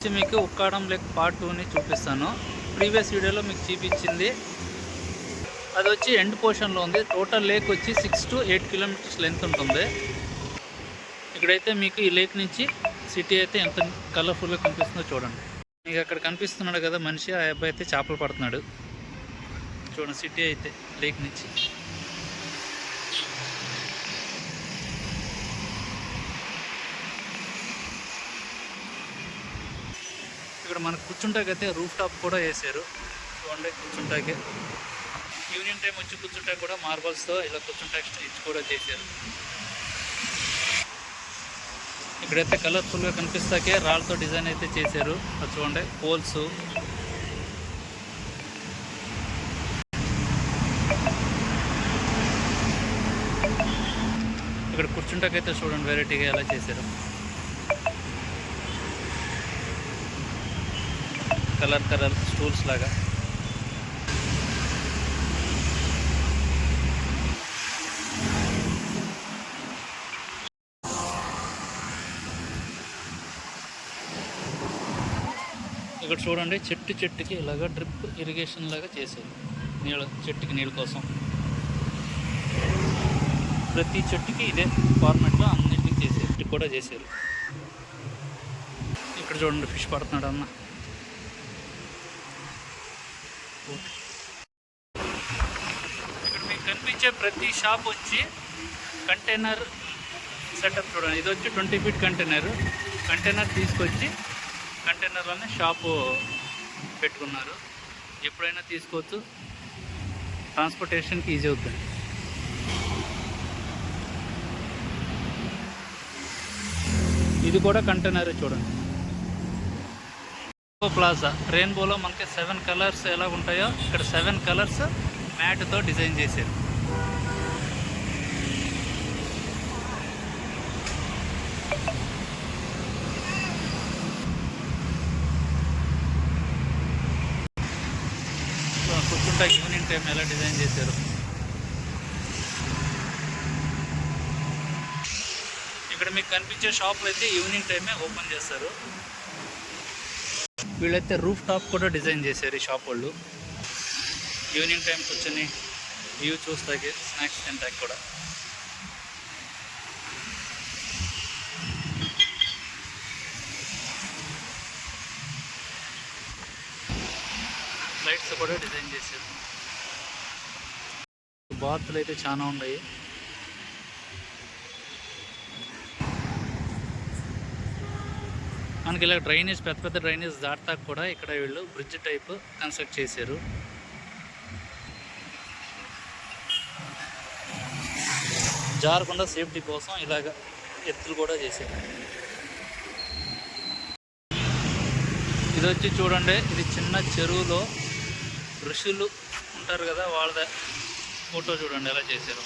మీకు ఉక్కాడం lake part 2ని చూపిస్తాను. ప్రీవియస్ వీడియోలో మీకు చూపించింది అది వచ్చి ఎండ్ పోర్షన్లో ఉంది. టోటల్ లేక్ వచ్చి 6 to 8 కిలోమీటర్స్ లెంత్ ఉంటుంది. ఇక్కడైతే మీకు ఈ లేక్ నుంచి సిటీ అయితే ఎంత కలర్ఫుల్గా కనిపిస్తుందో చూడండి. మీకు అక్కడ కనిపిస్తున్నాడు కదా మనిషి, ఆ అబ్బాయి అయితే చేపలు పడుతున్నాడు. చూడండి సిటీ అయితే లేక్ నుంచి. ఇక్కడ మనకు కూర్చుంటాకైతే రూఫ్ టాప్ కూడా వేసారు. చూడండి కూర్చుంటాకే ఈవినింగ్ టైం వచ్చి కూర్చుంటాక కూడా మార్బల్స్తో ఇలా కూర్చుంటాక స్టిచ్ కూడా చేశారు. ఇక్కడైతే కలర్ఫుల్గా కనిపిస్తాకే రాళ్ళతో డిజైన్ అయితే చేశారు. అది చూడండి పోల్స్. ఇక్కడ కూర్చుంటాకైతే చూడండి వెరైటీగా ఎలా చేశారు. కలర్ స్టూల్స్ లాగా. ఇక్కడ చూడండి చెట్టుకి ఇలాగా డ్రిప్ ఇరిగేషన్ లాగా చేశారు. చెట్టుకి నీళ్ళ కోసం ప్రతి చెట్టుకి ఇదే ఫార్మాట్లో అన్నింటికి చేశారు. చెట్టు కూడా చేశారు. ఇక్కడ చూడండి ఫిష్ పడుతున్నాడు అన్న. ఇక్కడ మీకు కనిపించే ప్రతి షాప్ వచ్చి కంటైనర్ సెటప్ చూడండి. ఇది వచ్చి 20 feet కంటైనర్ తీసుకొచ్చి కంటైనర్లోనే షాపు పెట్టుకున్నారు. ఎప్పుడైనా తీసుకోవచ్చు, ట్రాన్స్పోర్టేషన్కి ఈజీ అవుతుంది. ఇది కూడా కంటైనర్ చూడండి. ప్లాజా రెయిన్బోలో మనకి 7 కలర్స్ ఎలా ఉంటాయో ఇక్కడ 7 కలర్స్ మ్యాట్తో డిజైన్ చేశారు. కూర్చుంటా ఈవినింగ్ టైం ఎలా డిజైన్ చేశారు. ఇక్కడ మీకు కనిపించే షాపులు అయితే ఈవినింగ్ టైమే ఓపెన్ చేస్తారు. వీళ్ళైతే రూఫ్ టాప్ కూడా డిజైన్ చేశారు ఈ షాప్ వాళ్ళు. ఈవినింగ్ టైం కూర్చొని వ్యూ చూస్తాకి స్నాక్స్ తింటాకి కూడా. లైట్స్ కూడా డిజైన్ చేశారు. బాతులు అయితే చాలా ఉన్నాయి. మనకి ఇలా డ్రైనేజ్ పెద్ద డ్రైనేజ్ దాటాక కూడా ఇక్కడ వీళ్ళు బ్రిడ్జ్ టైప్ కన్స్ట్రక్ట్ చేశారు. జారకుండా సేఫ్టీ కోసం ఇలాగ ఎత్తులు కూడా చేశారు. ఇది వచ్చి చూడండి, ఇది చిన్న చెరువులో ఋషులు ఉంటారు కదా, వాళ్ళ ఫోటో చూడండి ఎలా చేశారు.